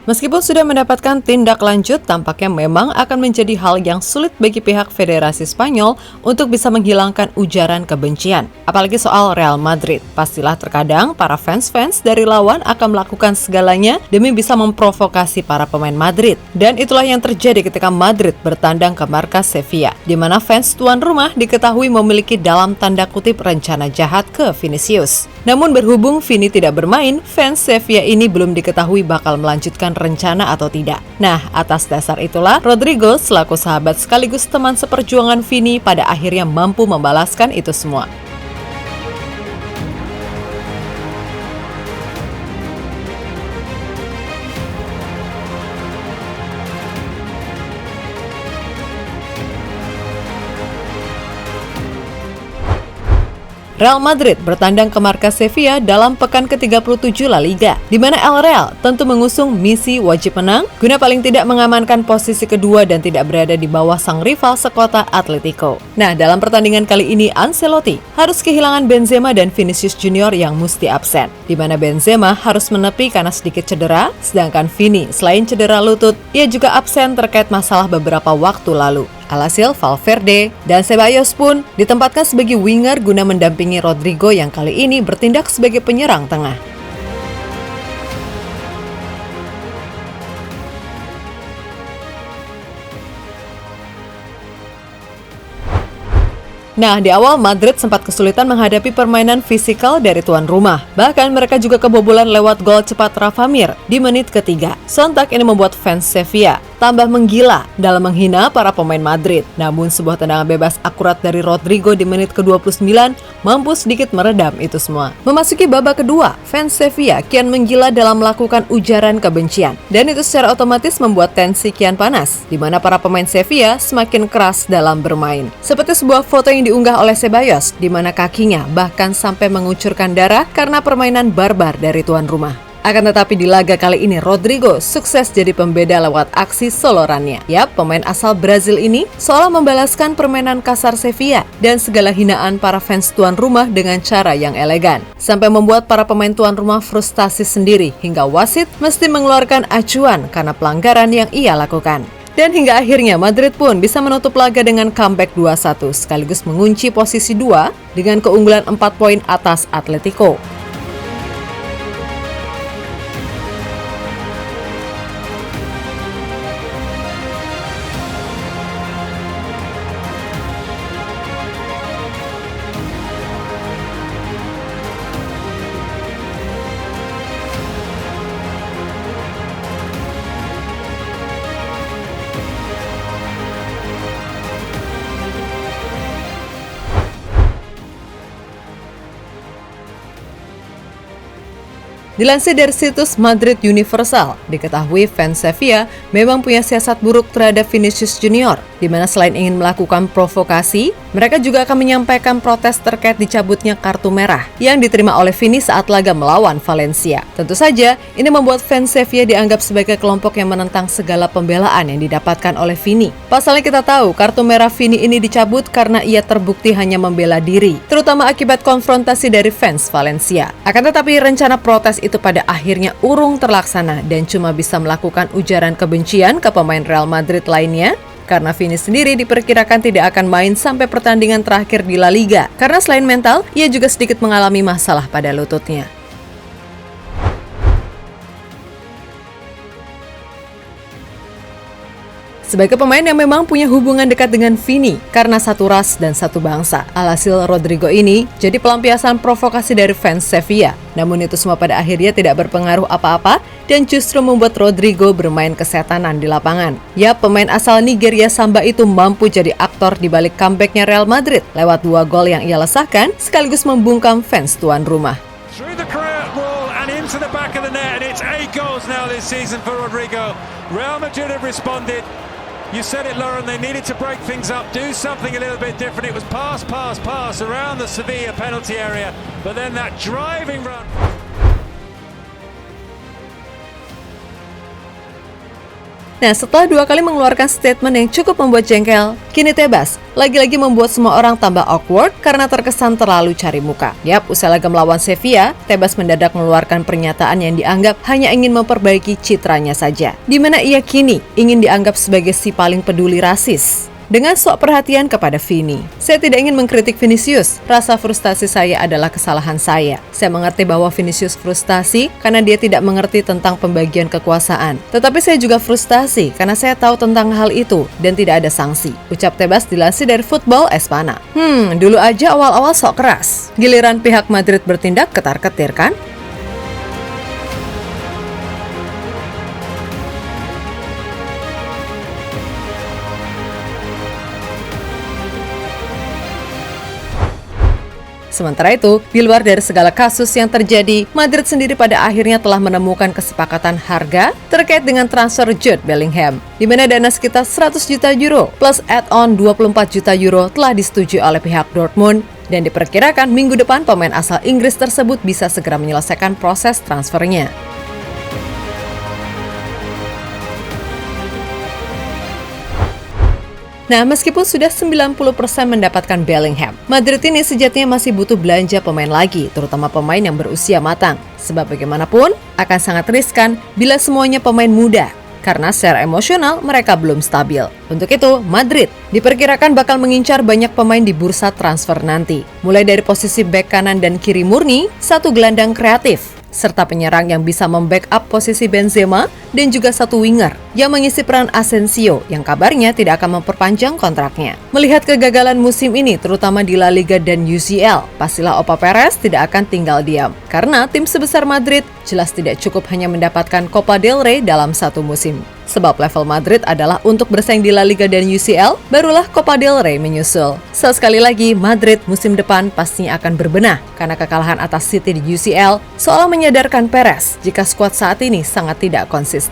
Meskipun sudah mendapatkan tindak lanjut, tampaknya memang akan menjadi hal yang sulit bagi pihak Federasi Spanyol untuk bisa menghilangkan ujaran kebencian. Apalagi soal Real Madrid. Pastilah terkadang para fans-fans dari lawan akan melakukan segalanya demi bisa memprovokasi para pemain Madrid. Dan itulah yang terjadi ketika Madrid bertandang ke markas Sevilla, di mana fans tuan rumah diketahui memiliki dalam tanda kutip rencana jahat ke Vinicius. Namun berhubung Vini tidak bermain, fans Sevilla ini belum diketahui bakal melanjutkan rencana atau tidak. Nah, atas dasar itulah, Rodrigo selaku sahabat sekaligus teman seperjuangan Vini pada akhirnya mampu membalaskan itu semua. Real Madrid bertandang ke markas Sevilla dalam pekan ke-37 La Liga, di mana El Real tentu mengusung misi wajib menang guna paling tidak mengamankan posisi kedua dan tidak berada di bawah sang rival sekota Atletico. Nah, dalam pertandingan kali ini Ancelotti harus kehilangan Benzema dan Vinicius Junior yang mesti absen, di mana Benzema harus menepi karena sedikit cedera, sedangkan Vini selain cedera lutut, ia juga absen terkait masalah beberapa waktu lalu. Alhasil, Valverde dan Ceballos pun ditempatkan sebagai winger guna mendampingi Rodrigo yang kali ini bertindak sebagai penyerang tengah. Nah, di awal Madrid sempat kesulitan menghadapi permainan fisikal dari tuan rumah. Bahkan mereka juga kebobolan lewat gol cepat Rafa Mir di menit ketiga. Sontak ini membuat fans Sevilla tambah menggila dalam menghina para pemain Madrid. Namun sebuah tendangan bebas akurat dari Rodrigo di menit ke-29 mampu sedikit meredam itu semua. Memasuki babak kedua, fans Sevilla kian menggila dalam melakukan ujaran kebencian. Dan itu secara otomatis membuat tensi kian panas, di mana para pemain Sevilla semakin keras dalam bermain. Seperti sebuah foto yang diunggah oleh Ceballos, di mana kakinya bahkan sampai mengucurkan darah karena permainan barbar dari tuan rumah. Akan tetapi di laga kali ini Rodrigo sukses jadi pembeda lewat aksi solorannya. Yap, pemain asal Brazil ini seolah membalaskan permainan kasar Sevilla dan segala hinaan para fans tuan rumah dengan cara yang elegan. Sampai membuat para pemain tuan rumah frustasi sendiri hingga wasit mesti mengeluarkan acuan karena pelanggaran yang ia lakukan. Dan hingga akhirnya Madrid pun bisa menutup laga dengan comeback 2-1 sekaligus mengunci posisi 2 dengan keunggulan 4 poin atas Atletico. Dilansir dari situs Madrid Universal, diketahui fans Sevilla memang punya siasat buruk terhadap Vinicius Junior, di mana selain ingin melakukan provokasi, mereka juga akan menyampaikan protes terkait dicabutnya kartu merah yang diterima oleh Vini saat laga melawan Valencia. Tentu saja, ini membuat fans Sevilla dianggap sebagai kelompok yang menentang segala pembelaan yang didapatkan oleh Vini. Pasalnya kita tahu, kartu merah Vini ini dicabut karena ia terbukti hanya membela diri, terutama akibat konfrontasi dari fans Valencia. Akan tetapi rencana protes itu pada akhirnya urung terlaksana dan cuma bisa melakukan ujaran kebencian ke pemain Real Madrid lainnya karena Vini sendiri diperkirakan tidak akan main sampai pertandingan terakhir di La Liga karena selain mental, ia juga sedikit mengalami masalah pada lututnya. Sebagai pemain yang memang punya hubungan dekat dengan Vini karena satu ras dan satu bangsa. Alhasil Rodrigo ini jadi pelampiasan provokasi dari fans Sevilla. Namun itu semua pada akhirnya tidak berpengaruh apa-apa dan justru membuat Rodrigo bermain kesetanan di lapangan. Ya, pemain asal Nigeria Samba itu mampu jadi aktor di balik comebacknya Real Madrid lewat 2 gol yang ia lesahkan sekaligus membungkam fans tuan rumah. Into the back of the net, and it's 8 goals now this season for Rodrigo. Real Madrid have responded. You said it, Lauren, they needed to break things up, do something a little bit different. It was pass around the Sevilla penalty area, but then that driving run. Nah, setelah 2 kali mengeluarkan statement yang cukup membuat jengkel, kini Tebas lagi-lagi membuat semua orang tambah awkward karena terkesan terlalu cari muka. Yap, usai laga melawan Sevilla, Tebas mendadak mengeluarkan pernyataan yang dianggap hanya ingin memperbaiki citranya saja, di mana ia kini ingin dianggap sebagai si paling peduli rasis. Dengan sok perhatian kepada Vini. Saya tidak ingin mengkritik Vinicius. Rasa frustasi saya adalah kesalahan saya. Saya mengerti bahwa Vinicius frustasi karena dia tidak mengerti tentang pembagian kekuasaan. Tetapi saya juga frustasi karena saya tahu tentang hal itu dan tidak ada sanksi. Ucap Tebas dilansir dari Football Espana. Dulu aja awal-awal sok keras. Giliran pihak Madrid bertindak ketar-ketir kan? Sementara itu, di luar dari segala kasus yang terjadi, Madrid sendiri pada akhirnya telah menemukan kesepakatan harga terkait dengan transfer Jude Bellingham, di mana dana sekitar 100 juta euro plus add-on 24 juta euro telah disetujui oleh pihak Dortmund, dan diperkirakan minggu depan pemain asal Inggris tersebut bisa segera menyelesaikan proses transfernya. Nah, meskipun sudah 90% mendapatkan Bellingham, Madrid ini sejatinya masih butuh belanja pemain lagi, terutama pemain yang berusia matang. Sebab bagaimanapun, akan sangat riskan bila semuanya pemain muda, karena secara emosional mereka belum stabil. Untuk itu, Madrid diperkirakan bakal mengincar banyak pemain di bursa transfer nanti. Mulai dari posisi bek kanan dan kiri murni, satu gelandang kreatif, serta penyerang yang bisa membackup posisi Benzema, dan juga satu winger yang mengisi peran Asensio yang kabarnya tidak akan memperpanjang kontraknya. Melihat kegagalan musim ini terutama di La Liga dan UCL, pastilah Opa Perez tidak akan tinggal diam. Karena tim sebesar Madrid jelas tidak cukup hanya mendapatkan Copa del Rey dalam satu musim. Sebab level Madrid adalah untuk bersaing di La Liga dan UCL, barulah Copa del Rey menyusul. Sekali lagi, Madrid musim depan pastinya akan berbenah karena kekalahan atas City di UCL seolah menyadarkan Perez jika skuad saat ini sangat tidak konsisten.